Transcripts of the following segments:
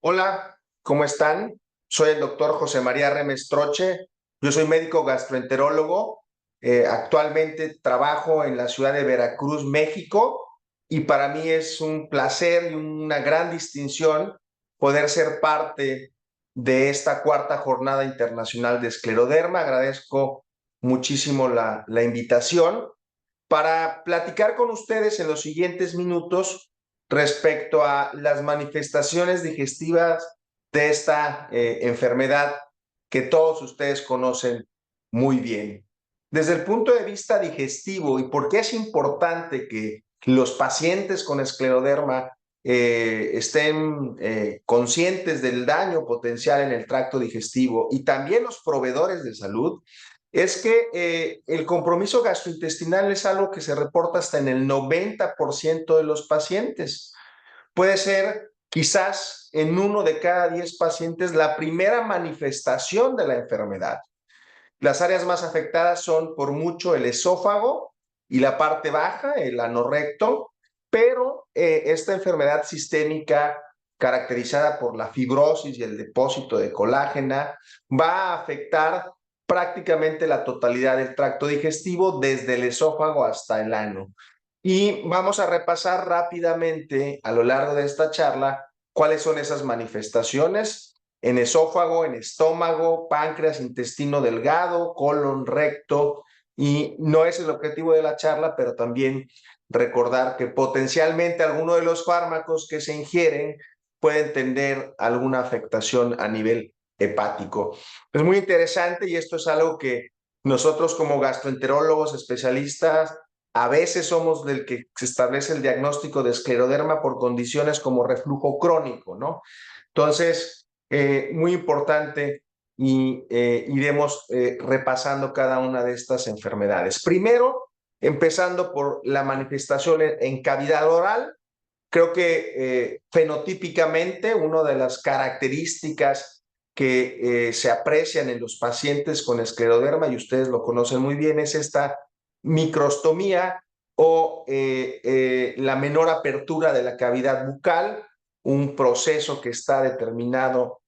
Hola, ¿cómo están? Soy el doctor José María Remestroche. Yo soy médico gastroenterólogo. Actualmente trabajo en la ciudad de Veracruz, México, y para mí es un placer y una gran distinción poder ser parte de esta cuarta jornada internacional de escleroderma. Agradezco muchísimo la invitación para platicar con ustedes en los siguientes minutos respecto a las manifestaciones digestivas de esta enfermedad que todos ustedes conocen muy bien. Desde el punto de vista digestivo y por qué es importante que los pacientes con escleroderma estén conscientes del daño potencial en el tracto digestivo y también los proveedores de salud, es que el compromiso gastrointestinal es algo que se reporta hasta en el 90% de los pacientes. Puede ser quizás en 1 de cada 10 pacientes la primera manifestación de la enfermedad. Las áreas más afectadas son por mucho el esófago y la parte baja, el ano recto, pero esta enfermedad sistémica caracterizada por la fibrosis y el depósito de colágena va a afectar prácticamente la totalidad del tracto digestivo desde el esófago hasta el ano. Y vamos a repasar rápidamente a lo largo de esta charla cuáles son esas manifestaciones en esófago, en estómago, páncreas, intestino delgado, colon, recto, y no es el objetivo de la charla, pero también recordar que potencialmente alguno de los fármacos que se ingieren pueden tener alguna afectación a nivel hepático. Es muy interesante y esto es algo que nosotros como gastroenterólogos especialistas a veces somos del que se establece el diagnóstico de escleroderma por condiciones como reflujo crónico, ¿no? Entonces, muy importante y iremos repasando cada una de estas enfermedades. Primero, empezando por la manifestación en cavidad oral. Creo que fenotípicamente una de las características que se aprecian en los pacientes con escleroderma, y ustedes lo conocen muy bien, es esta microstomía o la menor apertura de la cavidad bucal, un proceso que está determinado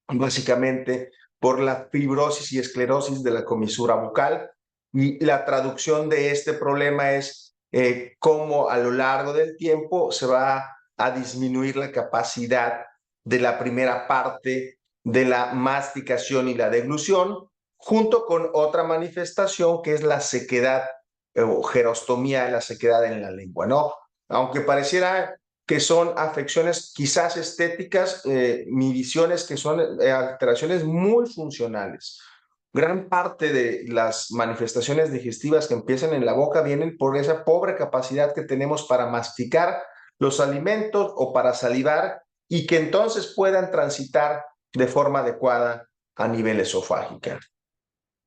básicamente por la fibrosis y esclerosis de la comisura bucal. Y la traducción de este problema es cómo a lo largo del tiempo se va a disminuir la capacidad de la primera parte de la masticación y la deglución, junto con otra manifestación que es la sequedad o gerostomía de la sequedad en la lengua, ¿no? Aunque pareciera que son afecciones quizás estéticas, mi visión es que son alteraciones muy funcionales. Gran parte de las manifestaciones digestivas que empiezan en la boca vienen por esa pobre capacidad que tenemos para masticar los alimentos o para salivar y que entonces puedan transitar de forma adecuada a nivel esofágico.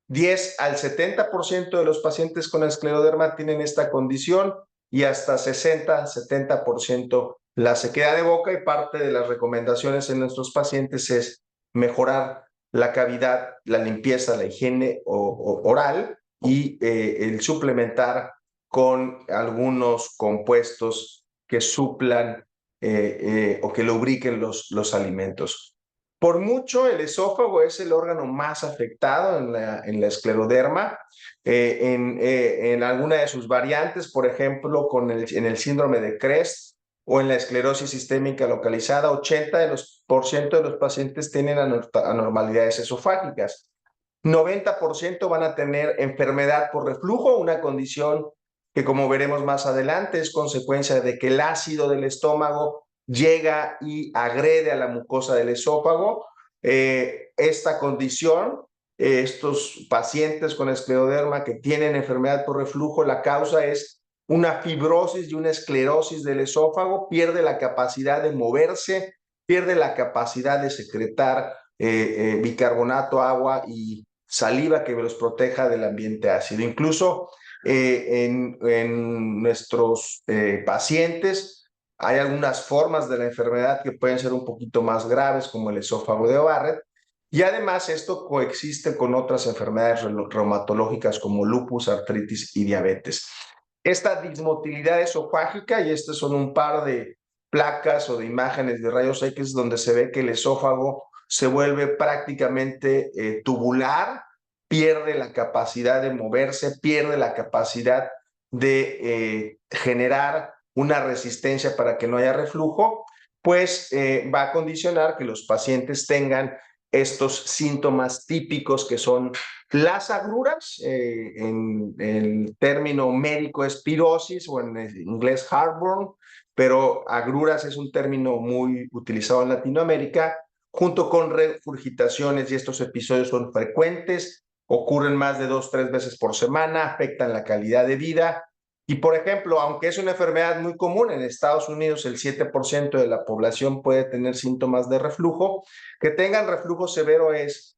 10 al 70% de los pacientes con escleroderma tienen esta condición y hasta 60-70% la sequedad de boca, y parte de las recomendaciones en nuestros pacientes es mejorar la cavidad, la limpieza, la higiene oral y el suplementar con algunos compuestos que suplan o que lubriquen los alimentos. Por mucho, el esófago es el órgano más afectado en la escleroderma. En alguna de sus variantes, por ejemplo, en el síndrome de Crest o en la esclerosis sistémica localizada, 80% de los pacientes tienen anormalidades esofágicas. 90% van a tener enfermedad por reflujo, una condición que, como veremos más adelante, es consecuencia de que el ácido del estómago llega y agrede a la mucosa del esófago. Esta condición, estos pacientes con escleroderma que tienen enfermedad por reflujo, la causa es una fibrosis y una esclerosis del esófago, pierde la capacidad de moverse, pierde la capacidad de secretar bicarbonato, agua y saliva que los proteja del ambiente ácido. Incluso en nuestros pacientes hay algunas formas de la enfermedad que pueden ser un poquito más graves, como el esófago de Barrett, y además esto coexiste con otras enfermedades reumatológicas como lupus, artritis y diabetes. Esta dismotilidad esofágica, y estos son un par placas o de imágenes de rayos X donde se ve que el esófago se vuelve prácticamente tubular, pierde la capacidad de moverse, pierde la capacidad de generar una resistencia para que no haya reflujo, pues va a condicionar que los pacientes tengan estos síntomas típicos que son las agruras, en el término médico es pirosis o en inglés heartburn, pero agruras es un término muy utilizado en Latinoamérica, junto con regurgitaciones, y estos episodios son frecuentes, ocurren más de 2, 3 veces por semana, afectan la calidad de vida. Y por ejemplo, aunque es una enfermedad muy común en Estados Unidos, el 7% de la población puede tener síntomas de reflujo. Que tengan reflujo severo es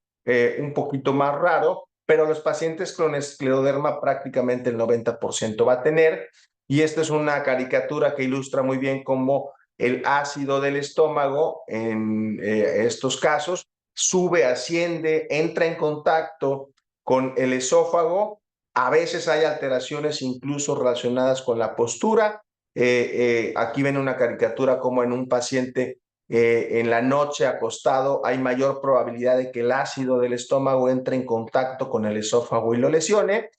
un poquito más raro, pero los pacientes con escleroderma prácticamente el 90% va a tener. Y esta es una caricatura que ilustra muy bien cómo el ácido del estómago en estos casos sube, asciende, entra en contacto con el esófago. A veces hay alteraciones incluso relacionadas con la postura. Aquí ven una caricatura como en un paciente en la noche acostado hay mayor probabilidad de que el ácido del estómago entre en contacto con el esófago y lo lesione.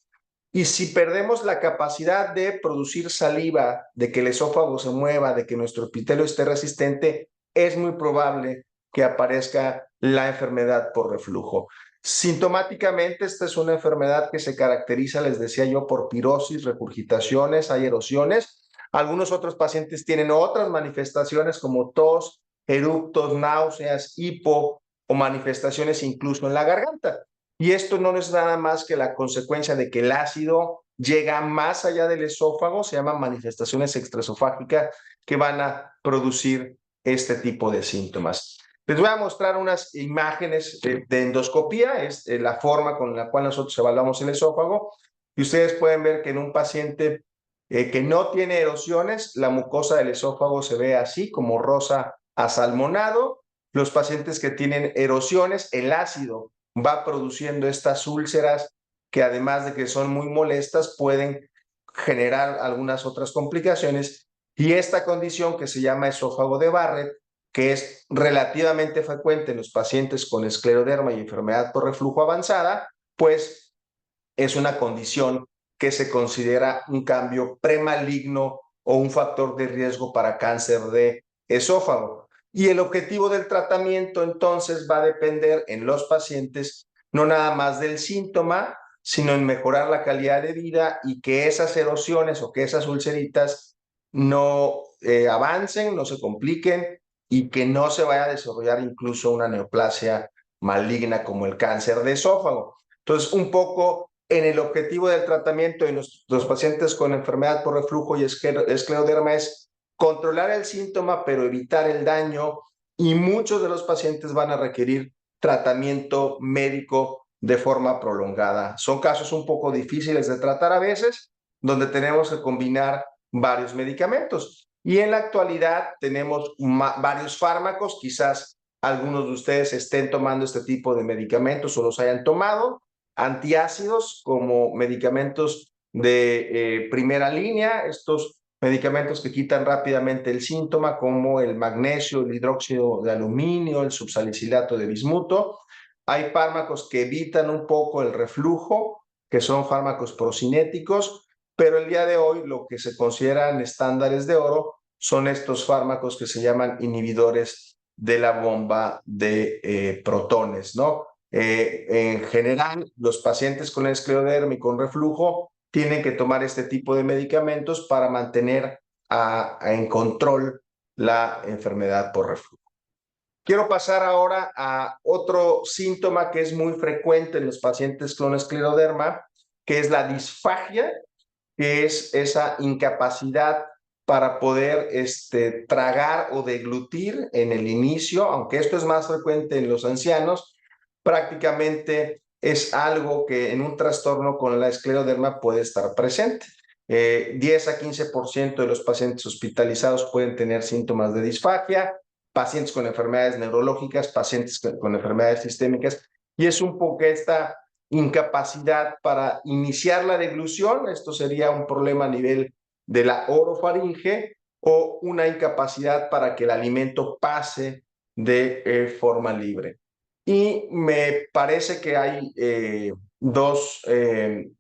Y si perdemos la capacidad de producir saliva, de que el esófago se mueva, de que nuestro epitelio esté resistente, es muy probable que aparezca la enfermedad por reflujo. Sintomáticamente, esta es una enfermedad que se caracteriza, les decía yo, por pirosis, regurgitaciones, hay erosiones. Algunos otros pacientes tienen otras manifestaciones como tos, eructos, náuseas, hipo o manifestaciones incluso en la garganta. Y esto no es nada más que la consecuencia de que el ácido llega más allá del esófago, se llaman manifestaciones extraesofágicas que van a producir este tipo de síntomas. Les voy a mostrar unas imágenes de endoscopía, es la forma con la cual nosotros evaluamos el esófago, y ustedes pueden ver que en un paciente que no tiene erosiones, la mucosa del esófago se ve así, como rosa asalmonado. Los pacientes que tienen erosiones, el ácido va produciendo estas úlceras que además de que son muy molestas, pueden generar algunas otras complicaciones. Y esta condición que se llama esófago de Barrett, que es relativamente frecuente en los pacientes con escleroderma y enfermedad por reflujo avanzada, pues es una condición que se considera un cambio premaligno o un factor de riesgo para cáncer de esófago. Y el objetivo del tratamiento entonces va a depender en los pacientes no nada más del síntoma, sino en mejorar la calidad de vida y que esas erosiones o que esas ulceritas no avancen, no se compliquen y que no se vaya a desarrollar incluso una neoplasia maligna como el cáncer de esófago. Entonces, un poco en el objetivo del tratamiento en los pacientes con enfermedad por reflujo y escleroderma es controlar el síntoma, pero evitar el daño, y muchos de los pacientes van a requerir tratamiento médico de forma prolongada. Son casos un poco difíciles de tratar a veces, donde tenemos que combinar varios medicamentos. Y en la actualidad tenemos varios fármacos, quizás algunos de ustedes estén tomando este tipo de medicamentos o los hayan tomado, antiácidos como medicamentos de primera línea, estos medicamentos que quitan rápidamente el síntoma, como el magnesio, el hidróxido de aluminio, el subsalicilato de bismuto. Hay fármacos que evitan un poco el reflujo, que son fármacos procinéticos, pero el día de hoy lo que se consideran estándares de oro son estos fármacos que se llaman inhibidores de la bomba de protones, ¿no? En general, los pacientes con escleroderma y con reflujo tienen que tomar este tipo de medicamentos para mantener en control la enfermedad por reflujo. Quiero pasar ahora a otro síntoma que es muy frecuente en los pacientes con escleroderma, que es la disfagia, que es esa incapacidad para poder tragar o deglutir en el inicio, aunque esto es más frecuente en los ancianos, prácticamente es algo que en un trastorno con la escleroderma puede estar presente. 10 a 15% de los pacientes hospitalizados pueden tener síntomas de disfagia, pacientes con enfermedades neurológicas, pacientes con enfermedades sistémicas, y es un poco esta incapacidad para iniciar la deglución. Esto sería un problema a nivel de la orofaringe, o una incapacidad para que el alimento pase de forma libre. Y me parece que hay dos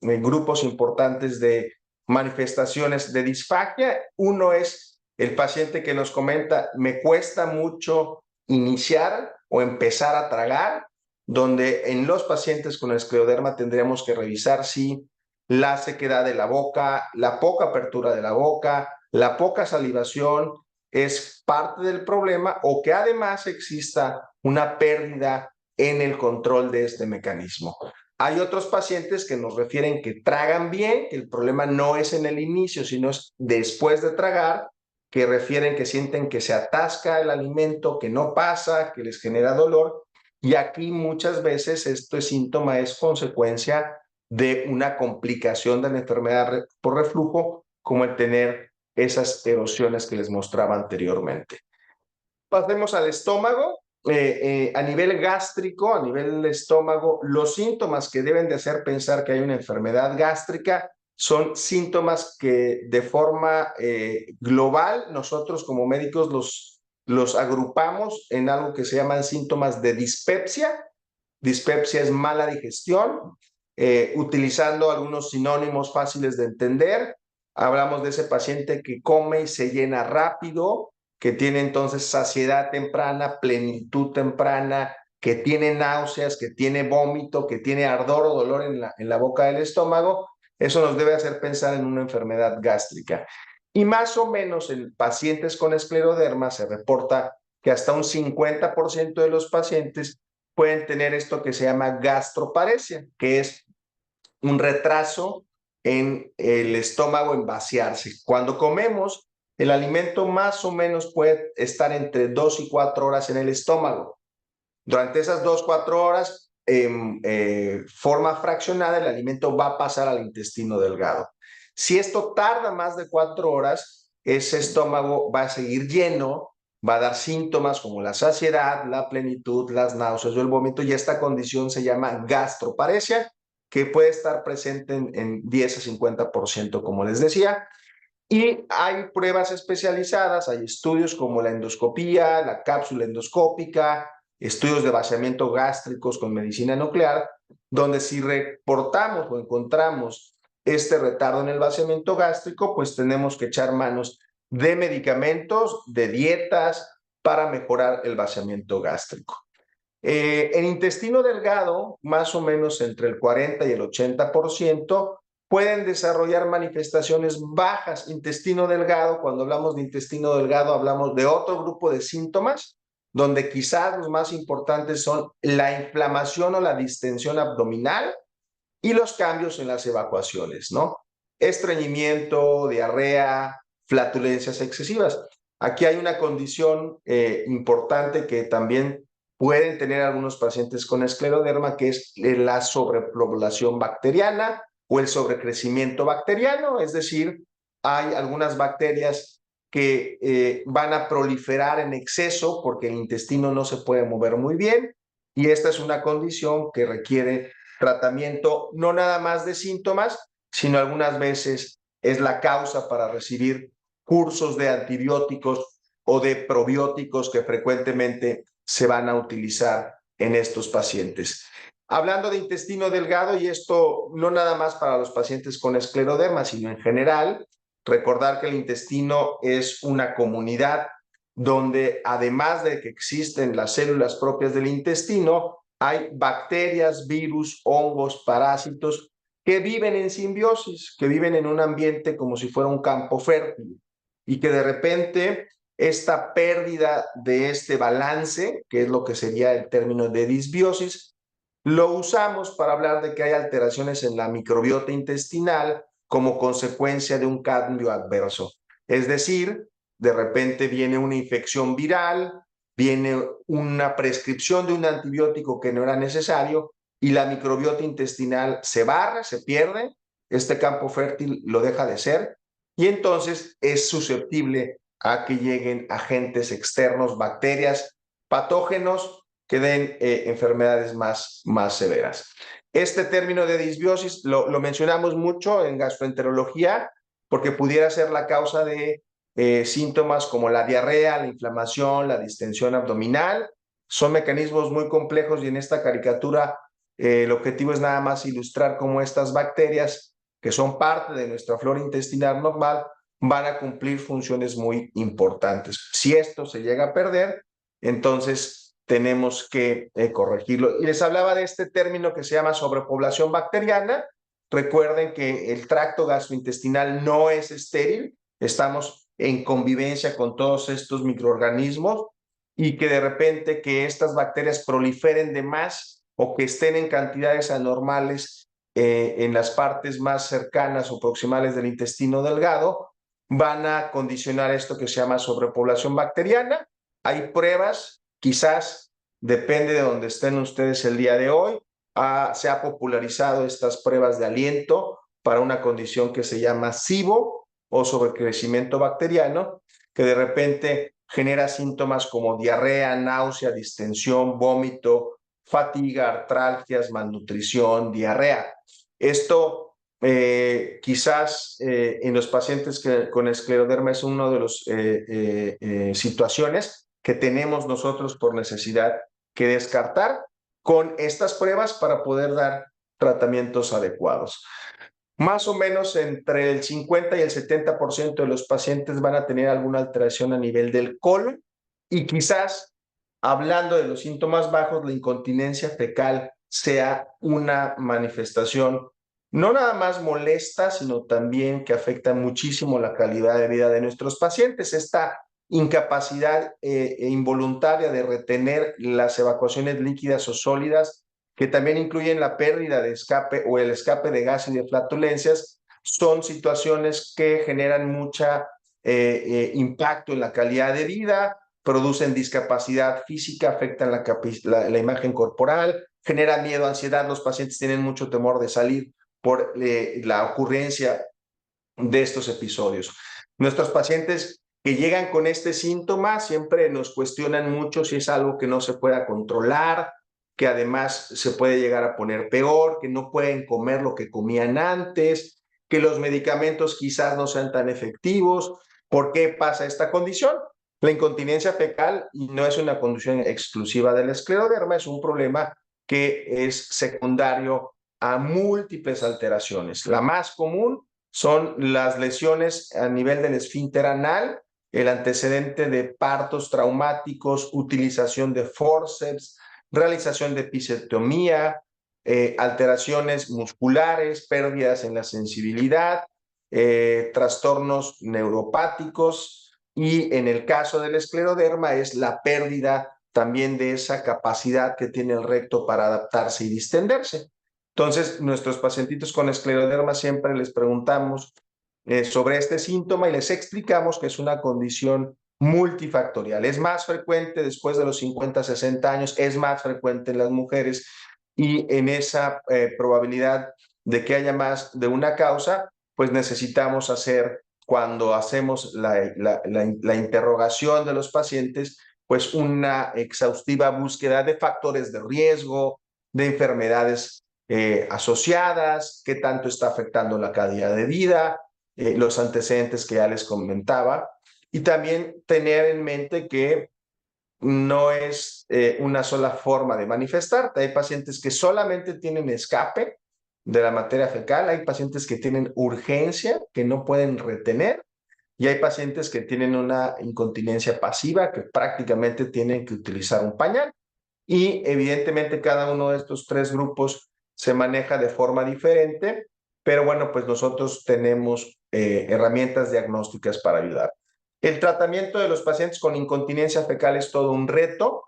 grupos importantes de manifestaciones de disfagia. Uno es el paciente que nos comenta, me cuesta mucho iniciar o empezar a tragar, donde en los pacientes con escleroderma tendríamos que revisar si la sequedad de la boca, la poca apertura de la boca, la poca salivación es parte del problema, o que además exista una pérdida en el control de este mecanismo. Hay otros pacientes que nos refieren que tragan bien, que el problema no es en el inicio, sino es después de tragar, que refieren que sienten que se atasca el alimento, que no pasa, que les genera dolor. Y aquí muchas veces este síntoma es consecuencia de una complicación de la enfermedad por reflujo, como el tener esas erosiones que les mostraba anteriormente. Pasemos al estómago. A nivel gástrico, a nivel del estómago, los síntomas que deben de hacer pensar que hay una enfermedad gástrica son síntomas que de forma global nosotros como médicos los agrupamos en algo que se llaman síntomas de dispepsia. Dispepsia es mala digestión. Utilizando algunos sinónimos fáciles de entender, hablamos de ese paciente que come y se llena rápido, que tiene entonces saciedad temprana, plenitud temprana, que tiene náuseas, que tiene vómito, que tiene ardor o dolor en la boca del estómago. Eso nos debe hacer pensar en una enfermedad gástrica. Y más o menos en pacientes con escleroderma se reporta que hasta un 50% de los pacientes pueden tener esto que se llama gastroparesia, que es un retraso en el estómago en vaciarse. Cuando comemos, el alimento más o menos puede estar entre 2 y 4 horas en el estómago. Durante esas 2, 4 horas, forma fraccionada, el alimento va a pasar al intestino delgado. Si esto tarda más de 4 horas, ese estómago va a seguir lleno, va a dar síntomas como la saciedad, la plenitud, las náuseas o el vómito, y esta condición se llama gastroparesia, que puede estar presente en 10 a 50%, como les decía. Y hay pruebas especializadas, hay estudios como la endoscopía, la cápsula endoscópica, estudios de vaciamiento gástricos con medicina nuclear, donde si reportamos o encontramos este retardo en el vaciamiento gástrico, pues tenemos que echar manos de medicamentos, de dietas para mejorar el vaciamiento gástrico. En intestino delgado, más o menos entre el 40 y el 80%, pueden desarrollar manifestaciones bajas. Intestino delgado, cuando hablamos de intestino delgado, hablamos de otro grupo de síntomas, donde quizás los más importantes son la inflamación o la distensión abdominal y los cambios en las evacuaciones, ¿no? Estreñimiento, diarrea, flatulencias excesivas. Aquí hay una condición importante que también pueden tener algunos pacientes con escleroderma, que es la sobrepoblación bacteriana o el sobrecrecimiento bacteriano, es decir, hay algunas bacterias que van a proliferar en exceso porque el intestino no se puede mover muy bien, y esta es una condición que requiere tratamiento no nada más de síntomas, sino algunas veces es la causa para recibir cursos de antibióticos o de probióticos que frecuentemente se van a utilizar en estos pacientes. Hablando de intestino delgado, y esto no nada más para los pacientes con escleroderma, sino en general, recordar que el intestino es una comunidad donde además de que existen las células propias del intestino, hay bacterias, virus, hongos, parásitos que viven en simbiosis, que viven en un ambiente como si fuera un campo fértil, y que de repente esta pérdida de este balance, que es lo que sería el término de disbiosis, lo usamos para hablar de que hay alteraciones en la microbiota intestinal como consecuencia de un cambio adverso. Es decir, de repente viene una infección viral, viene una prescripción de un antibiótico que no era necesario y la microbiota intestinal se barre, se pierde, este campo fértil lo deja de ser, y entonces es susceptible a que lleguen agentes externos, bacterias, patógenos que den enfermedades más severas. Este término de disbiosis lo mencionamos mucho en gastroenterología porque pudiera ser la causa de síntomas como la diarrea, la inflamación, la distensión abdominal. Son mecanismos muy complejos y en esta caricatura el objetivo es nada más ilustrar cómo estas bacterias, que son parte de nuestra flora intestinal normal, van a cumplir funciones muy importantes. Si esto se llega a perder, entonces tenemos que corregirlo. Y les hablaba de este término que se llama sobrepoblación bacteriana. Recuerden que el tracto gastrointestinal no es estéril, estamos en convivencia con todos estos microorganismos y que de repente que estas bacterias proliferen de más o que estén en cantidades anormales en las partes más cercanas o proximales del intestino delgado, van a condicionar esto que se llama sobrepoblación bacteriana. Hay pruebas, quizás depende de donde estén ustedes el día de hoy, se ha popularizado estas pruebas de aliento para una condición que se llama SIBO o sobrecrecimiento bacteriano, que de repente genera síntomas como diarrea, náusea, distensión, vómito, fatiga, artralgias, malnutrición, diarrea. Esto quizás en los pacientes con escleroderma es una de las situaciones que tenemos nosotros por necesidad que descartar con estas pruebas para poder dar tratamientos adecuados. Más o menos entre el 50 y el 70% de los pacientes van a tener alguna alteración a nivel del colon y quizás, hablando de los síntomas bajos, la incontinencia fecal sea una manifestación no nada más molesta, sino también que afecta muchísimo la calidad de vida de nuestros pacientes. Esta incapacidad involuntaria de retener las evacuaciones líquidas o sólidas, que también incluyen la pérdida de escape o el escape de gas y de flatulencias, son situaciones que generan mucha impacto en la calidad de vida, producen discapacidad física, afectan la imagen corporal, generan miedo, ansiedad. Los pacientes tienen mucho temor de salir por la ocurrencia de estos episodios. Nuestros pacientes que llegan con este síntoma siempre nos cuestionan mucho si es algo que no se pueda controlar, que además se puede llegar a poner peor, que no pueden comer lo que comían antes, que los medicamentos quizás no sean tan efectivos. ¿Por qué pasa esta condición? La incontinencia fecal no es una condición exclusiva del escleroderma, es un problema que es secundario a múltiples alteraciones. La más común son las lesiones a nivel del esfínter anal, el antecedente de partos traumáticos, utilización de forceps, realización de episiotomía, alteraciones musculares, pérdidas en la sensibilidad, trastornos neuropáticos y en el caso del escleroderma es la pérdida también de esa capacidad que tiene el recto para adaptarse y distenderse. Entonces, nuestros pacientitos con escleroderma siempre les preguntamos sobre este síntoma y les explicamos que es una condición multifactorial. Es más frecuente después de los 50, 60 años, es más frecuente en las mujeres y en esa probabilidad de que haya más de una causa, pues necesitamos hacer, cuando hacemos la interrogación de los pacientes, pues una exhaustiva búsqueda de factores de riesgo, de enfermedades asociadas, qué tanto está afectando la calidad de vida, los antecedentes que ya les comentaba, y también tener en mente que no es una sola forma de manifestarte. Hay pacientes que solamente tienen escape de la materia fecal, hay pacientes que tienen urgencia, que no pueden retener, y hay pacientes que tienen una incontinencia pasiva, que prácticamente tienen que utilizar un pañal. Y evidentemente cada uno de estos tres grupos se maneja de forma diferente, pero bueno, pues nosotros tenemos herramientas diagnósticas para ayudar. El tratamiento de los pacientes con incontinencia fecal es todo un reto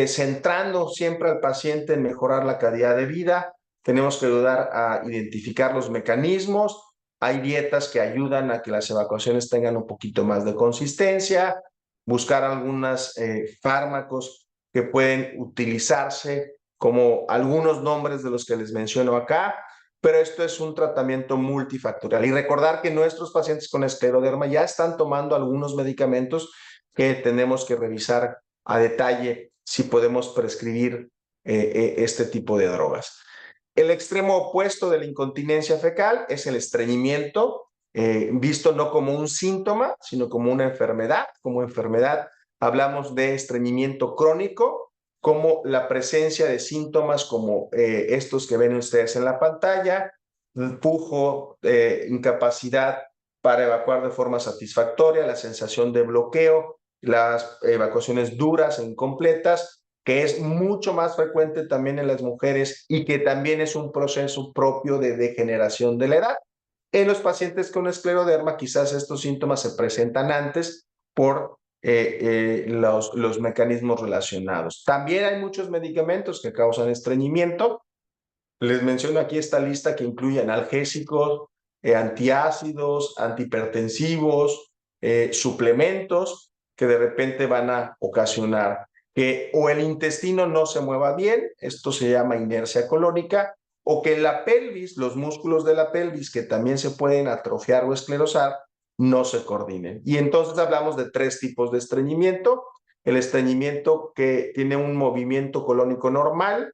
centrando siempre al paciente en mejorar la calidad de vida. Tenemos que ayudar a identificar los mecanismos. Hay dietas que ayudan a que las evacuaciones tengan un poquito más de consistencia, buscar algunos fármacos que pueden utilizarse como algunos nombres de los que les menciono acá, pero esto es un tratamiento multifactorial. Y recordar que nuestros pacientes con escleroderma ya están tomando algunos medicamentos que tenemos que revisar a detalle si podemos prescribir este tipo de drogas. El extremo opuesto de la incontinencia fecal es el estreñimiento. visto no como un síntoma, sino como una enfermedad. Como enfermedad hablamos de estreñimiento crónico, como la presencia de síntomas como estos que ven ustedes en la pantalla, pujo, incapacidad para evacuar de forma satisfactoria, la sensación de bloqueo, las evacuaciones duras e incompletas, que es mucho más frecuente también en las mujeres y que también es un proceso propio de degeneración de la edad. En los pacientes con escleroderma, quizás estos síntomas se presentan antes por los mecanismos relacionados. También hay muchos medicamentos que causan estreñimiento. Les menciono aquí esta lista que incluye analgésicos, antiácidos, antihipertensivos, suplementos que de repente van a ocasionar que o el intestino no se mueva bien, esto se llama inercia colónica, o que la pelvis, los músculos de la pelvis que también se pueden atrofiar o esclerosar, no se coordinen. Y entonces hablamos de tres tipos de estreñimiento: el estreñimiento que tiene un movimiento colónico normal,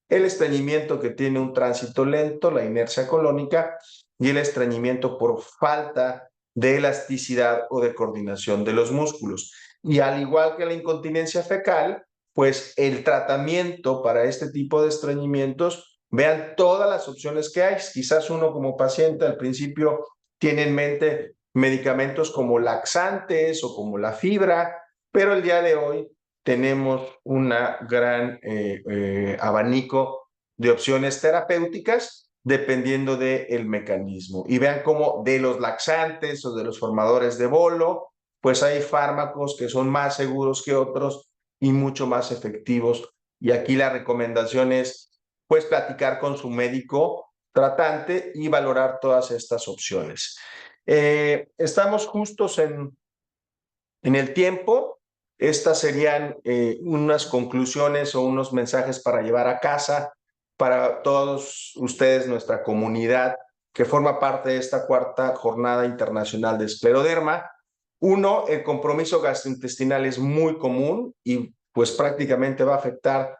el estreñimiento que tiene un tránsito lento, la inercia colónica, y el estreñimiento por falta de elasticidad o de coordinación de los músculos. Y al igual que la incontinencia fecal, pues el tratamiento para este tipo de estreñimientos, vean todas las opciones que hay. Quizás uno como paciente al principio tiene en mente medicamentos como laxantes o como la fibra, pero el día de hoy tenemos un gran abanico de opciones terapéuticas dependiendo del mecanismo. Y vean cómo de los laxantes o de los formadores de bolo, pues hay fármacos que son más seguros que otros y mucho más efectivos. Y aquí la recomendación es, pues, platicar con su médico tratante y valorar todas estas opciones. Estamos justos en el tiempo. Estas serían unas conclusiones o unos mensajes para llevar a casa para todos ustedes, nuestra comunidad que forma parte de esta cuarta jornada internacional de escleroderma. Uno, el compromiso gastrointestinal es muy común y pues prácticamente va a afectar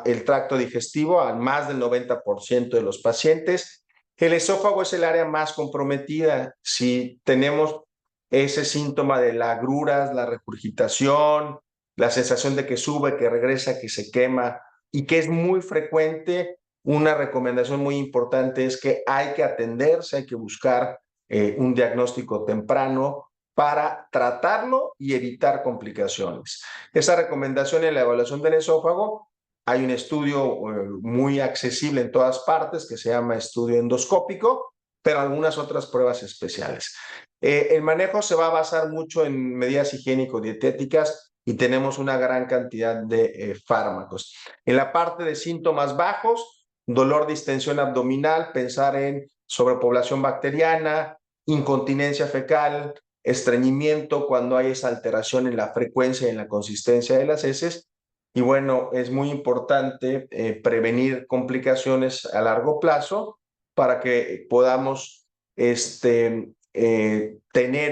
el tracto digestivo a más del 90% de los pacientes. El esófago es el área más comprometida. Si tenemos ese síntoma de las agruras, la regurgitación, la sensación de que sube, que regresa, que se quema y que es muy frecuente, una recomendación muy importante es que hay que atenderse, hay que buscar un diagnóstico temprano para tratarlo y evitar complicaciones. Esa recomendación en la evaluación del esófago, hay un estudio muy accesible en todas partes que se llama estudio endoscópico, pero algunas otras pruebas especiales. El manejo se va a basar mucho en medidas higiénico-dietéticas y tenemos una gran cantidad de fármacos. En la parte de síntomas bajos, dolor, distensión abdominal, pensar en sobrepoblación bacteriana, incontinencia fecal, estreñimiento cuando hay esa alteración en la frecuencia y en la consistencia de las heces. Y bueno, es muy importante prevenir complicaciones a largo plazo para que podamos tener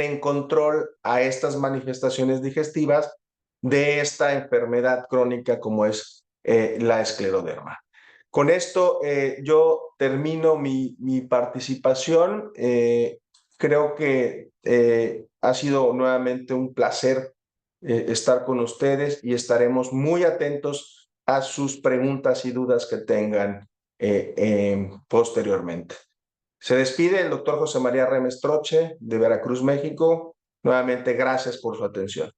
en control a estas manifestaciones digestivas de esta enfermedad crónica como es la escleroderma. Con esto yo termino mi participación. Creo que ha sido nuevamente un placer estar con ustedes y estaremos muy atentos a sus preguntas y dudas que tengan posteriormente. Se despide el doctor José María Remestroche de Veracruz, México. Nuevamente, gracias por su atención.